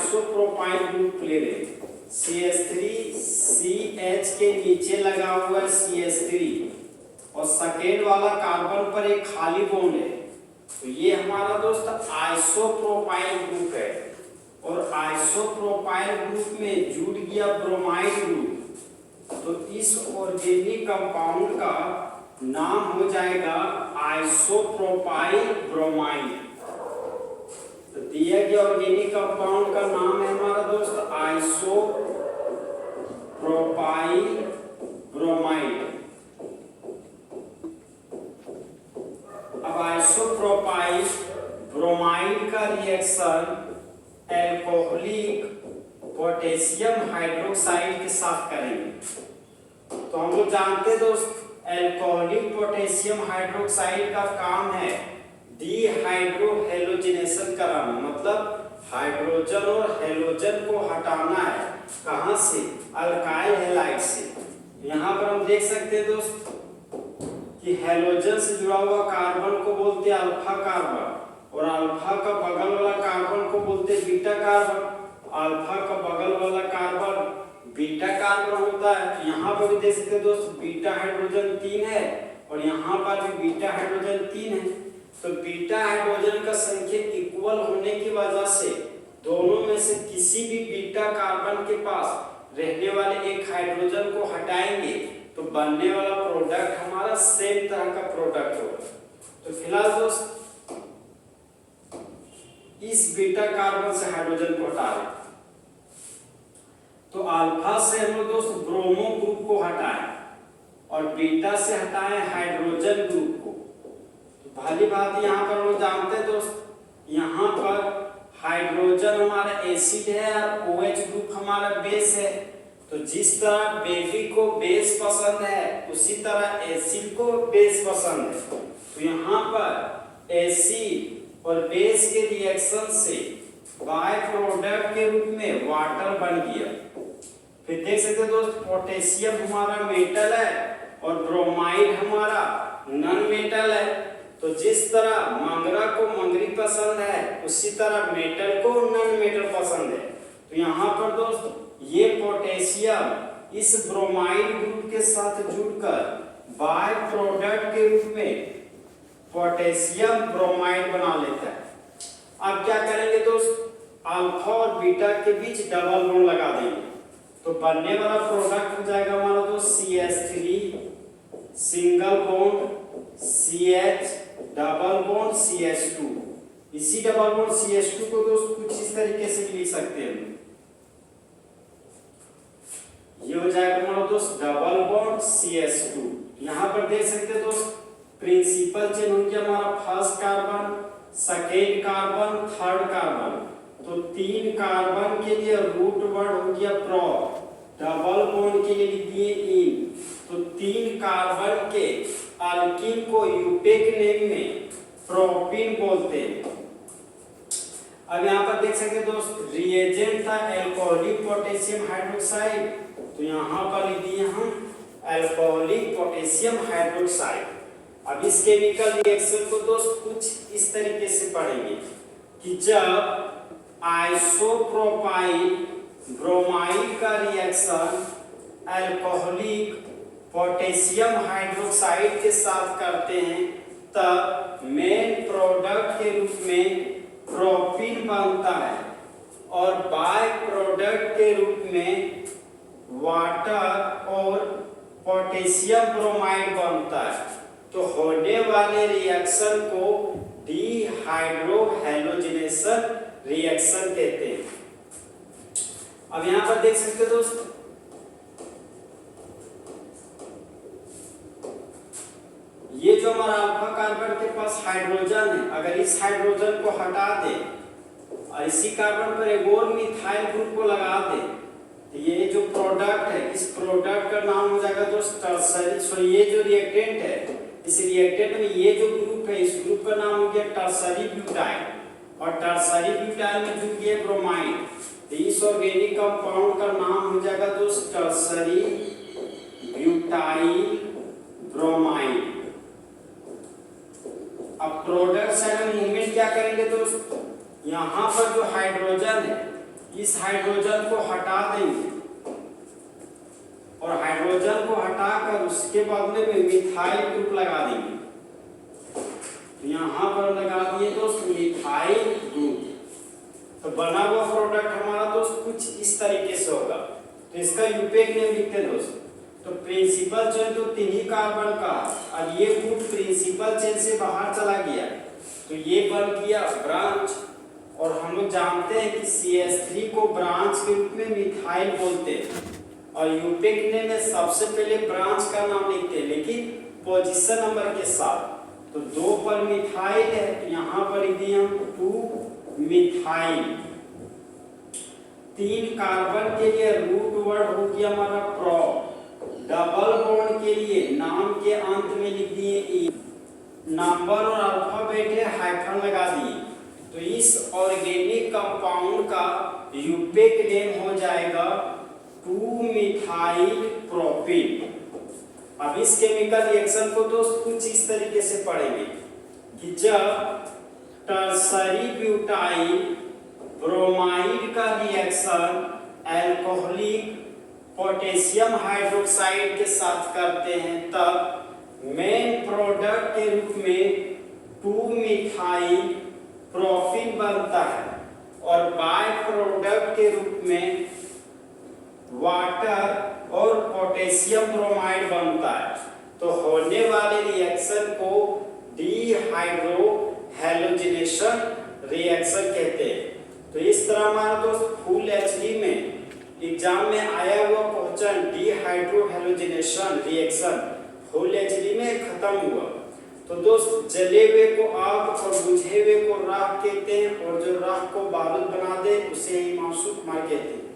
Isopropyl group ले रहे हैं। CH3CH के नीचे लगा हुआ है CH3 और सेकेंड वाला कार्बन पर एक खाली बॉन्ड है, तो ये हमारा दोस्त आइसोप्रोपाइल ग्रुप है। और आइसोप्रोपाइल ग्रुप में जुड़ गया ब्रोमाइड ग्रुप, तो इस ऑर्गेनिक कंपाउंड का नाम हो जाएगा आइसोप्रोपाइल ब्रोमाइड। तो दिया गया ऑर्गेनिक कंपाउंड का नाम है हमारा दोस्त आइसोप्रोपाइल ब्रोमाइड। अब आइसोप्रोपाइल ब्रोमाइड का रिएक्शन एल्कोहलिक पोटेशियम हाइड्रोक्साइड के साथ करेंगे। तो हम लोग जानते हैं दोस्त, एल्कोहलिक पोटेशियम हाइड्रोक्साइड का काम है डीहाइड्रोहेलोजिनेशन कराना, मतलब हाइड्रोजन और हेलोजन को हटाना है। कहां से? अल्काइल हैलाइड से। यहाँ पर हम देख सकते हैं दोस्त कि हेलोजन से जुड़ा हुआ कार्बन को बोलते हैं अल्फा कार्बन, और अल्फा का बगल वाला कार्बन को बोलते हैं बीटा कार्बन। अल्फा का बगल वाला कार्बन बीटा कार्बन होता है। यहाँ पर भी देख सकते हैं दोस्त, बीटा हाइड्रोजन 3 है और यहाँ पर भी बीटा हाइड्रोजन 3 है। तो बीटा हाइड्रोजन का संख्या इक्वल होने की वजह से दोनों में से किसी भी बीटा कार्बन के पास रहने वाले एक हाइड्रोजन को हटाएंगे तो बनने वाला प्रोडक्ट हमारा सेम तरह का प्रोडक्ट होगा। तो फिलहाल दोस्त इस बीटा कार्बन से हाइड्रोजन को हटा रहे, तो अल्फा से हम लोग दोस्त ब्रोमो ग्रुप को हटाएं और बीटा से हटाएं हाइड्रोजन ग्रुप को। तो भली बात यहाँ पर लोग जानते हैं दोस्त, यहाँ पर हाइड्रोजन हमारा एसिड है और OH ग्रुप हमारा बेस है। तो जिस तरह बेबी को बेस पसंद है उसी तरह एसिड को बेस पसंद है। तो यहाँ पर एसिड और बेस के रिएक्शन से बाय प्रोडक्ट के रूप में वाटर बन गया। फिर देख सकते हैं दोस्त, पोटेशियम हमारा मेटल है और ब्रोमाइड हमारा नॉन मेटल है। तो जिस तरह मंगरा को मंगरी पसंद है उसी तरह मेटल को नॉन मेटल पसंद है। तो यहाँ पर दोस्त ये पोटेशियम इस ब्रोमाइड ग्रुप के साथ जुड़कर बाय प्रोडक्ट के रूप में पोटेशियम ब्रोमाइड बना लेता है। अब क्या करेंगे दोस्त, अल्फा और बीटा के बीच डबल बॉन्ड लगा देंगे, तो बनने वाला प्रोडक्ट हो जाएगा हमारा दोस्त CH3 single bond CH double bond CH2। इसी डबल बॉन्ड CH2 को दोस्त कुछ इस तरीके से लिख सकते हैं, ये हो जाएगा हमारा दोस्त डबल बॉन्ड CH2। यहाँ पर देख सकते हैं दोस्त, प्रिंसिपल चेन हो गया हमारा first carbon, second carbon, third carbon. तो 3 कार्बन के लिए रूट वर्ड हो गया प्रो, डबल बॉन्ड के लिए लिख दिए इन। तो 3 कार्बन के अल्कीन को यूपेक नेम में प्रोपीन बोलते हैं। अब यहाँ पर देख सकते हैं दोस्त, रिएजेंट था एल्कोहलिक पोटेशियम हाइड्रोक्साइड, तो यहाँ पर लिख दिए हम एल्कोहलिक पोटेशियम हाइड्रोक्साइड। अब इस केमिकल रिएक्शन को दोस्त कुछ इस तरीके से पढ़ेंगे कि जब आइसोप्रोपाइल ब्रोमाइड का रिएक्शन एल्कोहलिक पोटेशियम हाइड्रोक्साइड के साथ करते हैं तब मेन प्रोडक्ट के रूप में प्रोपीन बनता है और बाय प्रोडक्ट के रूप में वाटर और पोटेशियम ब्रोमाइड बनता है। तो होने वाले रिएक्शन को डीहाइड्रोहेलोजिनेशन रिएक्शन कहते हैं। अब यहां पर देख सकते हैं दोस्त, ये जो हमारा अल्फा कार्बन के पास हाइड्रोजन है, अगर इस हाइड्रोजन को हटा दे और इसी कार्बन पर एक और मिथाइल ग्रुप को लगा दे, तो ये जो प्रोडक्ट है इस प्रोडक्ट का नाम हो जाएगा दोस्त टर्सरी। ये जो रिएक्टेंट है, इस रिएक्टेंट में ये जो ग्रुप है इस ग्रुप का नाम हो गया टर्सरी ब्यूटाइल, और टर्सरी ब्यूटाइल में जुड़ गया ब्रोमाइड, तो इस ऑर्गेनिक कंपाउंड का नाम हो जाएगा दोस्त टर्सरी ब्यूटाइल ब्रोमाइड। अब प्रोडक्ट साइड में मूवमेंट क्या करेंगे दोस्त, यहाँ पर जो हाइड्रोजन है इस हाइड्रोजन को हटा देंगे और हाइड्रोजन को हटाकर उसके बदले में मिथाइल ग्रुप लगा देंगे। तो यहां पर लगा दिए दोस्त मिथाइल ग्रुप। तो बना हुआ प्रोडक्ट हमारा दोस्त कुछ इस तरीके से होगा। तो इसका यूपेक नेम लिखते हैं दोस्त। तो प्रिंसिपल चेन तो 3 ही कार्बन का, और ये ग्रुप प्रिंसिपल चेन से बाहर चला गया तो ये बन गया ब्रांच। और हम लोग जानते हैं कि CH3 को ब्रांच के रूप में मिथाइल बोलते हैं, और यूपेक नेम में सबसे पहले ब्रांच का नाम लिखते हैं लेकिन पोजीशन नंबर के साथ। तो 2 पर मिथाइल है तो यहाँ पर लिख दिए हम 2 मिथाइल। 3 कार्बन के लिए रूट वर्ड हो गया हमारा प्रो। डबल बॉन्ड के लिए नाम के अंत में लिख दिए ई। नंबर और अल्फाबेट है हाइफन लगा दिए। तो इस ऑर्गेनिक कंपाउंड का यूपेक नेम हो जाएगा 2-मिथाइल प्रोपिन। अब इस केमिकल रिएक्शन को दोस्त कुछ इस तरीके से पढ़ेंगे कि जब टर्सरी ब्यूटाइल ब्रोमाइड का रिएक्शन अल्कोहलिक पोटेशियम हाइड्रोक्साइड के साथ करते हैं तब मेन प्रोडक्ट के रूप में 2-मिथाइल प्रोपिन बनता है और बाय प्रोडक्ट के रूप में वाटर और पोटेशियम ब्रोमाइड बनता है। तो होने वाले रिएक्शन को डिहाइड्रो हैलोजिनेशन रिएक्शन कहते हैं। तो इस तरह हमारा दोस्त फुल एचडी में एग्जाम में आया हुआ question dehydro halogenation reaction full HD में खत्म हुआ। तो दोस्त जले हुए को आग और बुझे हुए को राख कहते हैं, और जो राख को बारूद बना दे उसे ही मासूम मार कहते हैं।